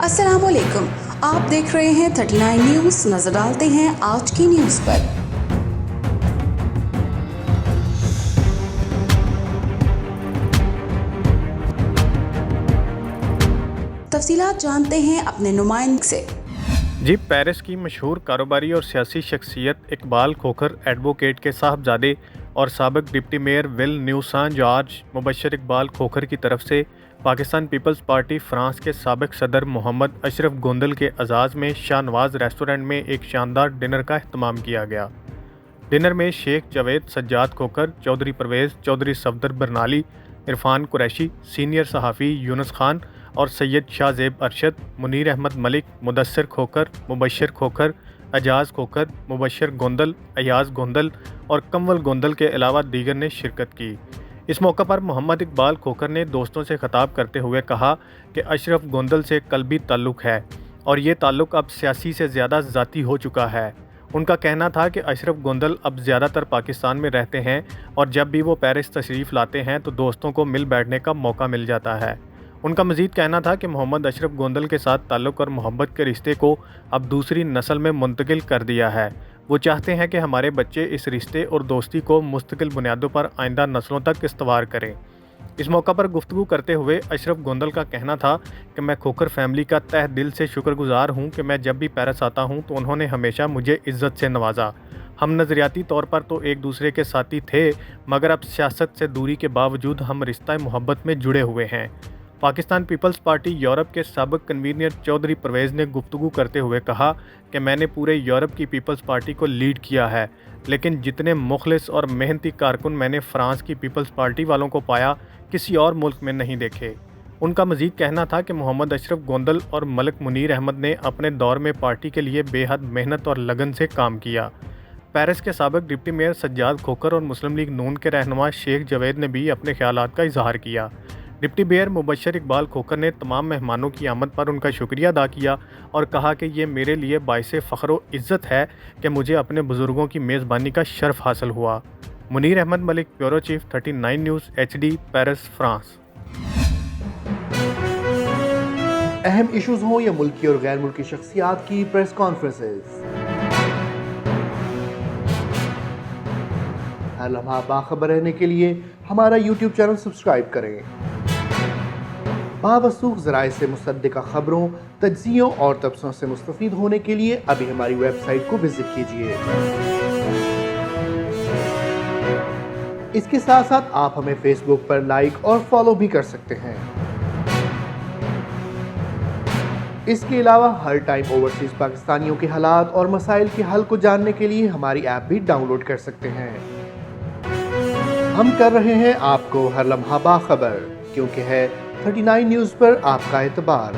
अस्सलाम वालेकुम, आप देख रहे हैं 39 न्यूज़। नजर डालते हैं आज की न्यूज़ पर। तफसीलात जानते हैं अपने नुमाइंदे से। जी, पेरिस की मशहूर कारोबारी और सियासी शख्सियत इकबाल खोखर एडवोकेट के साहबजादे और साबिक deputy mayor Will Newson George Mubashar Iqbal Khokhar की तरफ से पाकिस्तान पीपल्स पार्टी फ्रांस के साबिक सदर मोहम्मद अशरफ गोंदल के एजाज़ में शाहनवाज रेस्टोरेंट में एक शानदार डिनर का अहतमाम किया गया। डिनर में शेख जावेद सज्जाद खोखर, चौधरी परवेज़, चौधरी सफदर बरनाली, इरफान कुरैशी, सीनियर सहाफ़ी यूनुस खान और सैयद शाहजेब अरशद, मुनीर अहमद मलिक, मुदस्सिर खोखर, मुबशर खोखर, एजाज खोखर, मुबशर गोंदल, अयाज गोंदल और कंवल गोंदल के अलावा दीगर ने शिरकत की। इस मौका पर मोहम्मद इकबाल खोखर ने दोस्तों से खिताब करते हुए कहा कि अशरफ गोंदल से कल्बी ताल्लुक़ है और ये ताल्लुक़ अब सियासी से ज़्यादा ज़ाती हो चुका है। उनका कहना था कि अशरफ गोंदल अब ज़्यादातर पाकिस्तान में रहते हैं और जब भी वो पेरिस तशरीफ़ लाते हैं तो दोस्तों को मिल बैठने का मौका मिल जाता है। उनका मज़ीद कहना था कि मोहम्मद अशरफ गोंदल के साथ ताल्लुक़ और मोहब्बत के रिश्ते को अब दूसरी नस्ल में मुंतकिल कर दिया है। वो चाहते हैं कि हमारे बच्चे इस रिश्ते और दोस्ती को मुस्तकिल बुनियादों पर आइंदा नस्लों तक इस्तवार करें। इस मौका पर गुफ्तगू करते हुए अशरफ गोंदल का कहना था कि मैं खोखर फैमिली का तह दिल से शुक्रगुजार हूँ कि मैं जब भी पेरिस आता हूँ तो उन्होंने हमेशा मुझे इज़्ज़त से नवाजा। हम नज़रियाती तौर पर तो एक दूसरे के साथी थे, मगर अब सियासत से दूरी के बावजूद हम रिश्ता मोहब्बत में जुड़े हुए हैं। पाकिस्तान पीपल्स पार्टी यूरोप के साबिक कन्वीनर चौधरी परवेज़ ने गुफ्तगू करते हुए कहा कि मैंने पूरे यूरोप की पीपल्स पार्टी को लीड किया है, लेकिन जितने मुखलिस और मेहनती कारकुन मैंने फ्रांस की पीपल्स पार्टी वालों को पाया, किसी और मुल्क में नहीं देखे। उनका मज़ीद कहना था कि मोहम्मद अशरफ गोंदल और मलिक मुनीर अहमद ने अपने दौर में पार्टी के लिए बेहद मेहनत और लगन से काम किया। पेरिस के साबिक डिप्टी मेयर सज्जाद खोखर और मुस्लिम लीग नून के रहनुमा शेख जावेद ने भी अपने ख्यालात का इजहार किया। डिप्टी मेयर मुबशर इकबाल खोखर ने तमाम मेहमानों की आमद पर उनका शुक्रिया अदा किया और कहा कि ये मेरे लिए बाइसे फ़ख्र व इज़्ज़त है कि मुझे अपने बुज़ुर्गों की मेज़बानी का शर्फ हासिल हुआ। Munir Ahmed Malik, bureau chief, 39 news, HD, Paris, France. अहम इश्यूज़ हों या मुल्की और गैर मुल्की शख्सियात की प्रेस कॉन्फ्रेंसेस, हर लम्हा बाखबर रहने के लिए हमारा YouTube चैनल सब्सक्राइब करें। बावसूख ज़राए से मुसद्दिक़ा ख़बरों, तज्ज़ियों और तबसरों से मुस्तफ़ीद होने के लिए अभी हमारी वेबसाइट को विज़िट कीजिए। इसके साथ साथ आप हमें फेसबुक पर लाइक और फॉलो भी कर सकते हैं। इसके अलावा हर टाइम ओवरसीज़ पाकिस्तानियों के हालात और मसाइल के हल को जानने के लिए हमारी ऐप भी डाउनलोड कर सकते हैं। हम कर रहे हैं आपको हर लम्हा बाखबर, क्योंकि है 39 न्यूज़ पर आपका एतबार।